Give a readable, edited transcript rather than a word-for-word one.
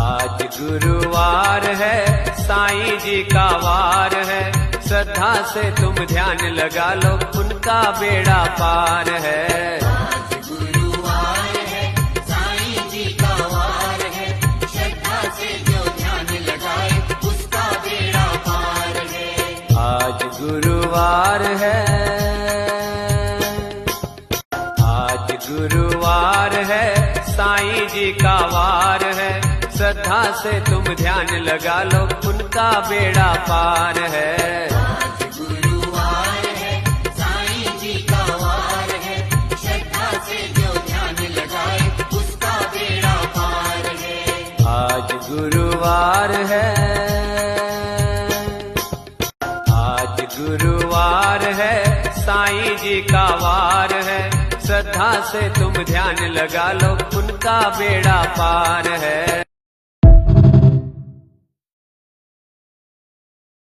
आज गुरुवार है, साईं जी का वार है, श्रद्धा से तुम ध्यान लगा लो, उनका बेड़ा पार है। आज गुरुवार है, साईं जी का वार है, श्रद्धा से जो ध्यान लगाए उसका बेड़ा पार है। आज गुरुवार है, आज गुरुवार है, साईं जी का वार है, श्रद्धा से तुम ध्यान लगा लो, उनका बेड़ा पार है। आज गुरुवार है, साईं जी का वार है, श्रद्धा से जो ध्यान लगाए उसका बेड़ा पार है। आज गुरुवार है, आज गुरुवार है, साईं जी का वार है, श्रद्धा से तुम ध्यान लगा लो, उनका बेड़ा पार है।